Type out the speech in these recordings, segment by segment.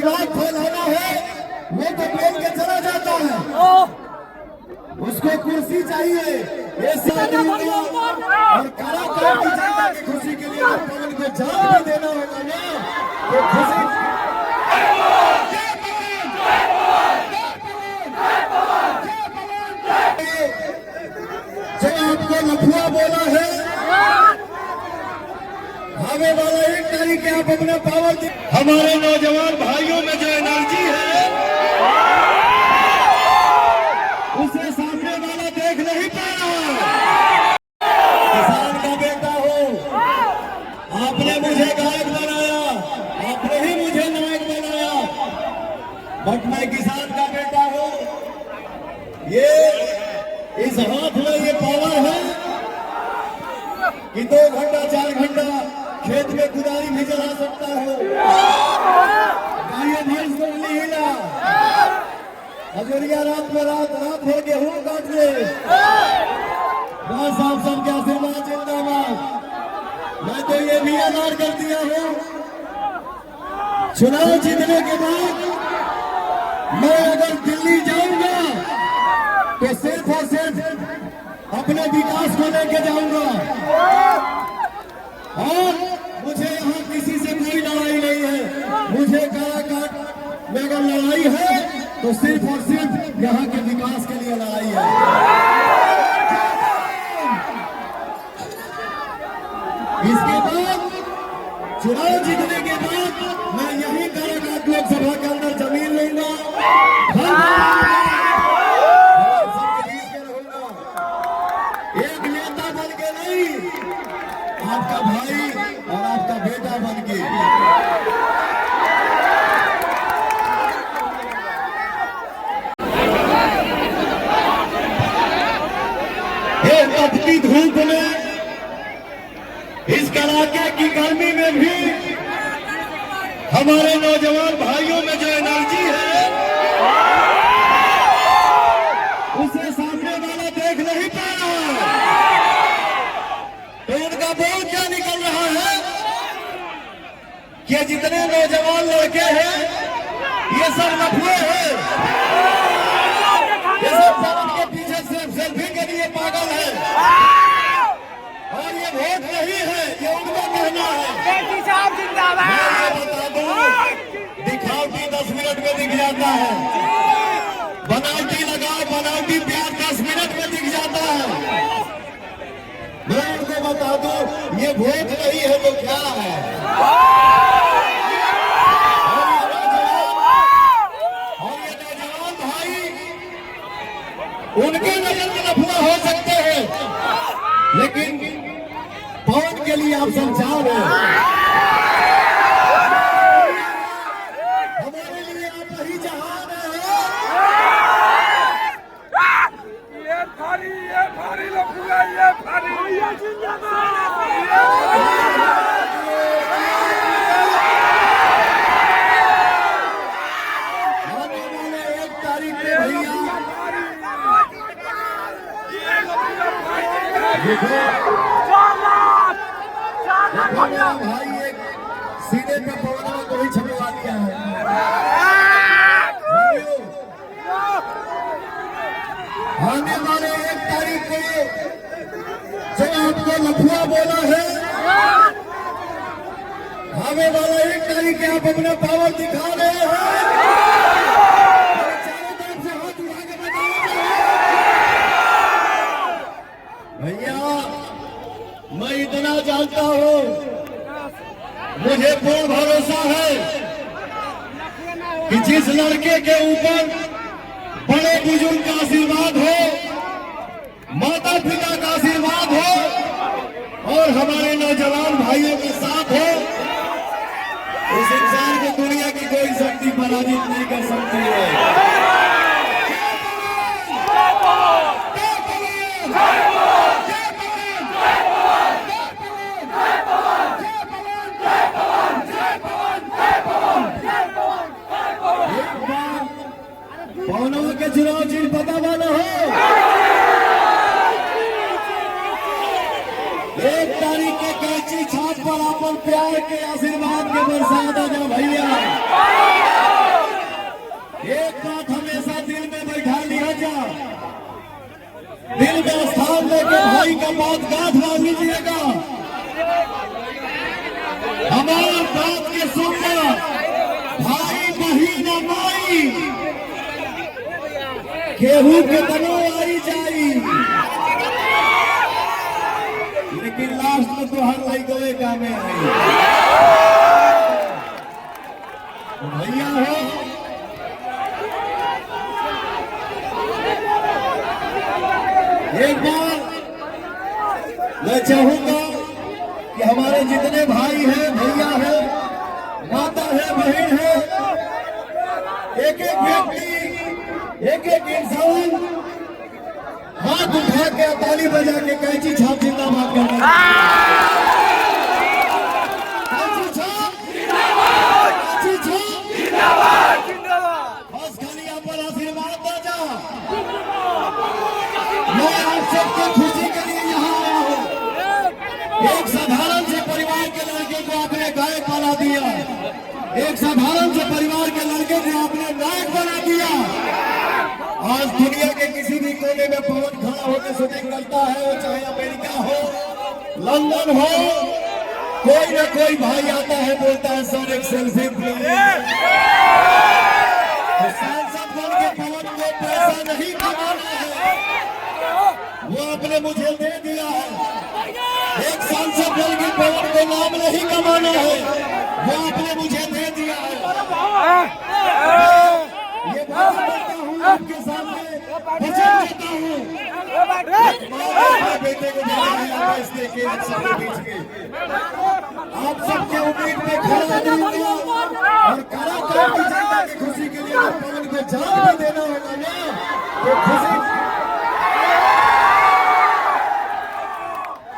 Flag फैलाना है वो तो पेल के चला जाता है, उसको कुर्सी चाहिए। ऐसे आदमी और कलाकार की जनता की खुशी के लिए पवन को जान भी देना होगा ना, तो खुशी जो आपको लफुआ बोला है, आगे वाला 1 तारीख के आप अपना पावर। हमारे नौजवान भाइयों में जो एनर्जी है उसे सामने वाला देख नहीं पा रहा। किसान का बेटा हो, आपने मुझे गायक बनाया, आपने ही मुझे नायक बनाया, बट मैं किसान का बेटा हूं। ये इस हाथ में ये पावर है कि 2 घंटा 4 घंटा खेत में कुदारी भी चला सकता हो, गाय भैंस को नहीं हिला, हजरिया रात में रात भर गेहूं काट ले। बस आप सबके आशीर्वाद जिंदाबाद। मैं तो ये भी ऐलान कर दिया हूं, चुनाव जीतने के बाद मैं अगर दिल्ली जाऊंगा तो सिर्फ और सिर्फ अपने विकास को लेके जाऊंगा, और मुझे यहाँ किसी से कोई लड़ाई नहीं है। मुझे काराकाट में अगर लड़ाई है तो सिर्फ और सिर्फ यहाँ के विकास के लिए लड़ाई है। इसके बाद चुनाव जीतने के बाद मैं यही काराकाट लोकसभा के अंदर जमीन लूंगा, एक नेता बन के नहीं, आपका भाई और आपका बेटा बन के। ये तपती धूप में, इस कड़ाके की गर्मी में भी हमारे नौजवान भाइयों में जो एनर्जी है उसे सामने वाला देख नहीं पा रहा। तो उनका बोल क्या निकल रहा है कि जितने नौजवान लड़के हैं ये सब लफुए हैं, ये सब के पीछे सिर्फ सेल्फी के लिए पागल है, और ये वोट नहीं है, ये उनका कहना है। मैं ये बता दूं, दिखावटी 10 मिनट में दिख जाता है, बनावटी लगाओ, बनावटी प्यार 10 मिनट में दिख जाता है। मैं उनको बता दूं, ये वोट नहीं है तो क्या है। और ये नौजवान भाई, उनके नजर में लफुआ हो सकते हैं, लेकिन पवन के लिए आप समझाओ, हमारे लिए आप वही जहान है। ये भारी लफुआ, ये भारी जिंदाबाद। आने वाले 1 तारीख के भैया देखो मेरा भाई एक सीधे पे पवन को ही छपवा दिया है। आने वाले 1 तारीख को जो आपको लफुआ बोला है, आने वाला 1 तारीख के आप अपना पावर दिखा रहे हैं। चारों तरफ से हाथ उठा के भैया, मैं इतना जानता हूं, मुझे पूर्ण भरोसा है कि जिस लड़के के ऊपर बड़े बुजुर्ग का आशीर्वाद हो, माता पिता का आशीर्वाद हो, और हमारे नौजवान भाइयों के साथ हो, उस इंसान को दुनिया की कोई शक्ति पराजित नहीं कर सकती है। पवनों के चुनाव चिन्ह पता वाला हो, 1 तारीख के कैंची छाप पर अपन प्यार के आशीर्वाद के बरसात आ जाओ भैया। हाथ गांठ बांध लीजिएगा। हमारा बात के सुनना भाई बहिन माई केहू के तनो आई जाई, लेकिन लास्ट में तो हर लाई गए कामे आई। भैया हो एक बार मैं चाहूंगा कि हमारे जितने भाई हैं, भैया हैं, माता है, बहन है, एक एक व्यक्ति, एक एक इंसान हाथ उठा के ताली बजा के कैंची छाप जिंदाबाद करना। कैंची छाप जिंदाबाद, बस खाली आप पर आशीर्वाद दे जा। मैं आप सबको खुशी के लिए यहाँ आया हूँ। एक साधारण से परिवार के लड़के को आपने गायक बना दिया, एक साधारण से परिवार के लड़के को आपने नायक बना दिया। आज दुनिया के किसी भी कोने में पवन खड़ा होकर शूटिंग करता है, चाहे अमेरिका हो, लंदन हो, कोई ना कोई भाई आता है, बोलता है सर एक सेल्फी प्लीज। तो सांसद बन के पवन को पैसा नहीं कमाना है, वो आपने मुझे दे दिया है। एक सांसद बन के पवन को नाम नहीं कमाना है, वो आपने मुझे दे दिया है। ये बात करता हूँ आपके सामने, वचन देता हूँ। बेटे को आप सबके बीच के आप सबके उम्मीद में खड़ा रहूंगा और कलाकार की जनता की खुशी के लिए पवन को जान भी देना होगा ना, तो खुशी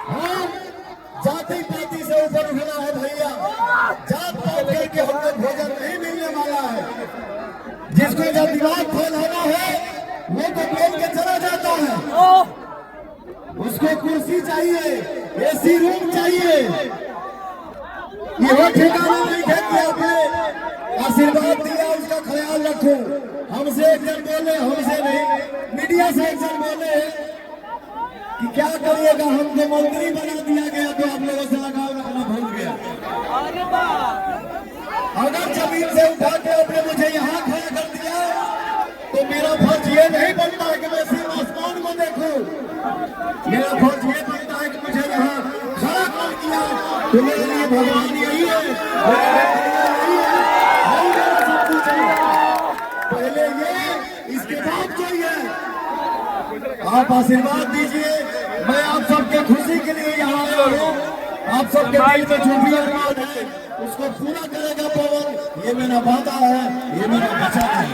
हम जाति पाति से ऊपर उठना है भैया। जात पात करके हमको भोजन नहीं मिलने वाला है। जिसको जब दिमाग फैलाना है वो तो बोल के चला जाता है। उसको कुर्सी चाहिए, एसी रूम चाहिए, ये ठिकाना नहीं है कि आपने आशीर्वाद दिया उसका ख्याल रखो। हमसे एक जन बोले, हमसे नहीं, मीडिया से एक जन बोले कि क्या करिएगा, हमको मंत्री बना दिया गया तो आप लोगों से लगाव रखना भूल गया। अगर जमीन से उठा के आपने मुझे यहाँ खड़ा कर दिया तो मेरा फर्ज ये नहीं बनता है कि मैं सिर्फ आसमान को देखूं। मेरा फर्ज ये बनता है कि मुझे यहाँ खड़ा कर दिया तो मेरे लिए भगवान यही है, मेरा सब कुछ है। पहले ये, इसके बाद चाहिए। आप आशीर्वाद दीजिए। मैं आप सबके खुशी के लिए यहाँ आया हूँ। आप सबके दिल में जो भी अरमान है उसको पूरा करेगा पवन। ये मेरा वादा है, ये मेरा वचन है।